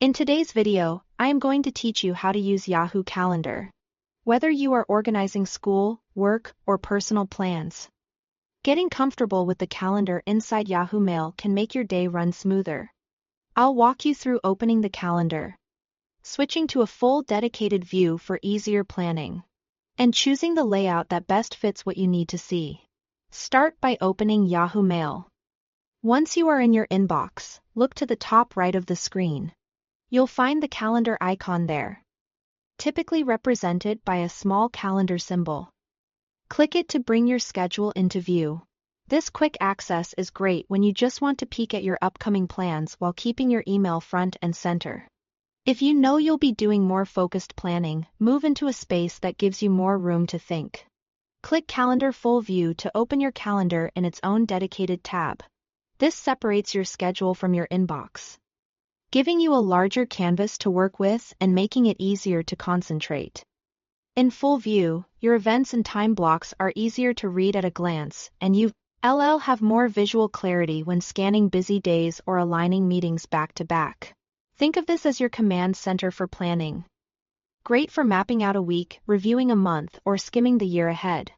In today's video, I am going to teach you how to use Yahoo Calendar. Whether you are organizing school, work, or personal plans, getting comfortable with the calendar inside Yahoo Mail can make your day run smoother. I'll walk you through opening the calendar, switching to a full dedicated view for easier planning, and choosing the layout that best fits what you need to see. Start by opening Yahoo Mail. Once you are in your inbox, look to the top right of the screen. You'll find the calendar icon there, typically represented by a small calendar symbol. Click it to bring your schedule into view. This quick access is great when you just want to peek at your upcoming plans while keeping your email front and center. If you know you'll be doing more focused planning, move into a space that gives you more room to think. Click Calendar Full View to open your calendar in its own dedicated tab. This separates your schedule from your inbox, giving you a larger canvas to work with and making it easier to concentrate. In full view, your events and time blocks are easier to read at a glance, and you'll have more visual clarity when scanning busy days or aligning meetings back to back. Think of this as your command center for planning. Great for mapping out a week, reviewing a month, or skimming the year ahead.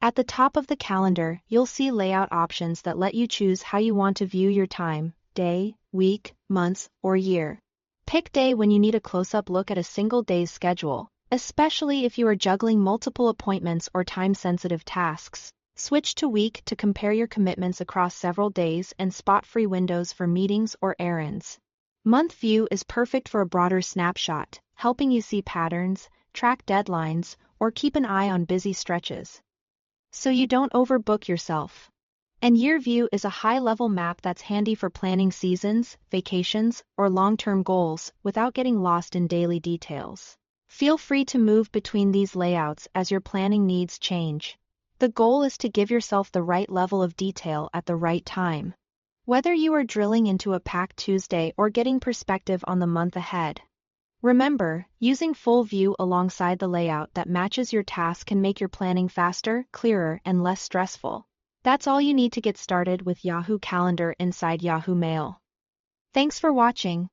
At the top of the calendar, you'll see layout options that let you choose how you want to view your time: day, week, months, or year. Pick day when you need a close-up look at a single day's schedule, especially if you are juggling multiple appointments or time-sensitive tasks. Switch to week to compare your commitments across several days and spot free windows for meetings or errands. Month view is perfect for a broader snapshot, helping you see patterns, track deadlines, or keep an eye on busy stretches, so you don't overbook yourself. And year view is a high-level map that's handy for planning seasons, vacations, or long-term goals without getting lost in daily details. Feel free to move between these layouts as your planning needs change. The goal is to give yourself the right level of detail at the right time, whether you are drilling into a packed Tuesday or getting perspective on the month ahead. Remember, using full view alongside the layout that matches your task can make your planning faster, clearer, and less stressful. That's all you need to get started with Yahoo Calendar inside Yahoo Mail. Thanks for watching.